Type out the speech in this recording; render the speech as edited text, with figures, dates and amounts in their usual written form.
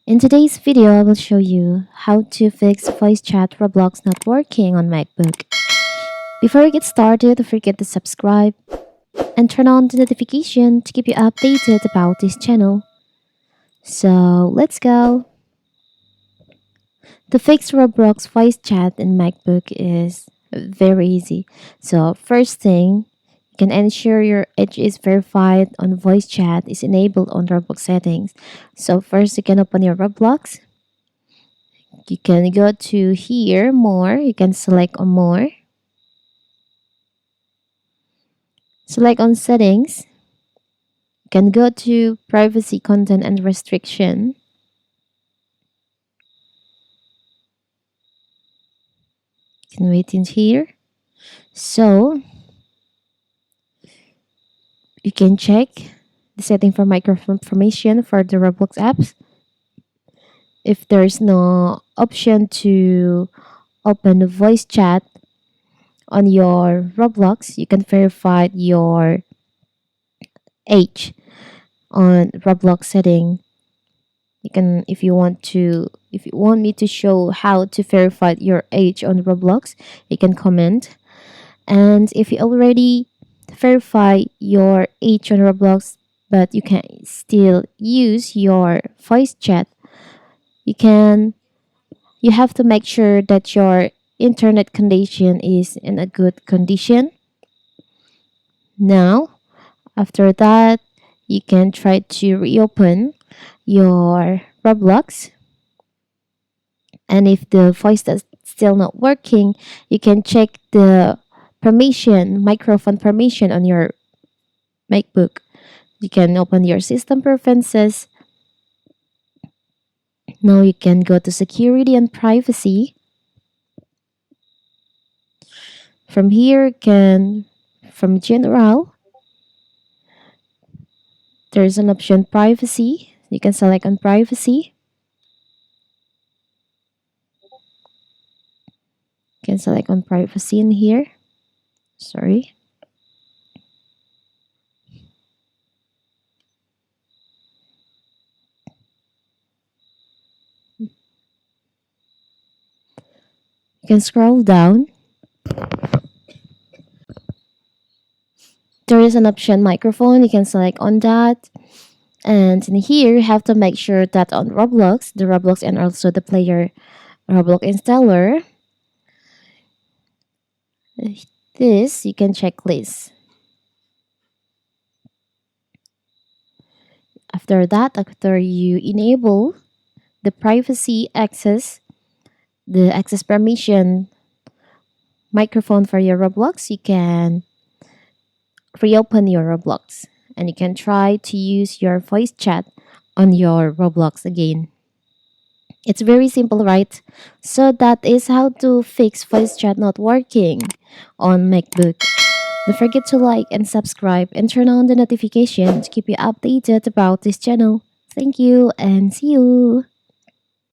In today's video, I will show you how to fix voice chat Roblox not working on MacBook. Before we get started, don't forget to subscribe and turn on the notification to keep you updated about this channel. So let's go. To fix Roblox voice chat in MacBook is very easy. So first thing, you can ensure your Edge is verified on voice chat is enabled on Roblox settings. So first you can open your Roblox. You can go to here, more. You can select on more. Select on settings. You can go to privacy, content, and restriction. You can wait in here. So you can check the setting for microphone information for the Roblox apps. If there's no option to open the voice chat on your Roblox, you can verify your age on Roblox setting. You can, if you want me to show how to verify your age on Roblox, you can comment. And if you already verify your age on Roblox, but you can still use your voice chat, you have to make sure that your internet condition is in a good condition. Now, after that, you can try to reopen your Roblox. And if the voice is still not working, you can check the microphone permission on your MacBook. You can open your system preferences. Now you can go to security and privacy. From here, from general, there's an option privacy. You can select on privacy. You can select on privacy in here. Sorry. You can scroll down. There is an option microphone. You can select on that. And in here, you have to make sure that on Roblox, the Roblox and also the player Roblox installer, this you can check this. After that, after you enable the privacy access, the access permission microphone for your Roblox, you can reopen your Roblox and you can try to use your voice chat on your Roblox again. It's very simple, right? So that is how to fix voice chat not working on MacBook. Don't forget to like and subscribe and turn on the notification to keep you updated about this channel. Thank you and see you.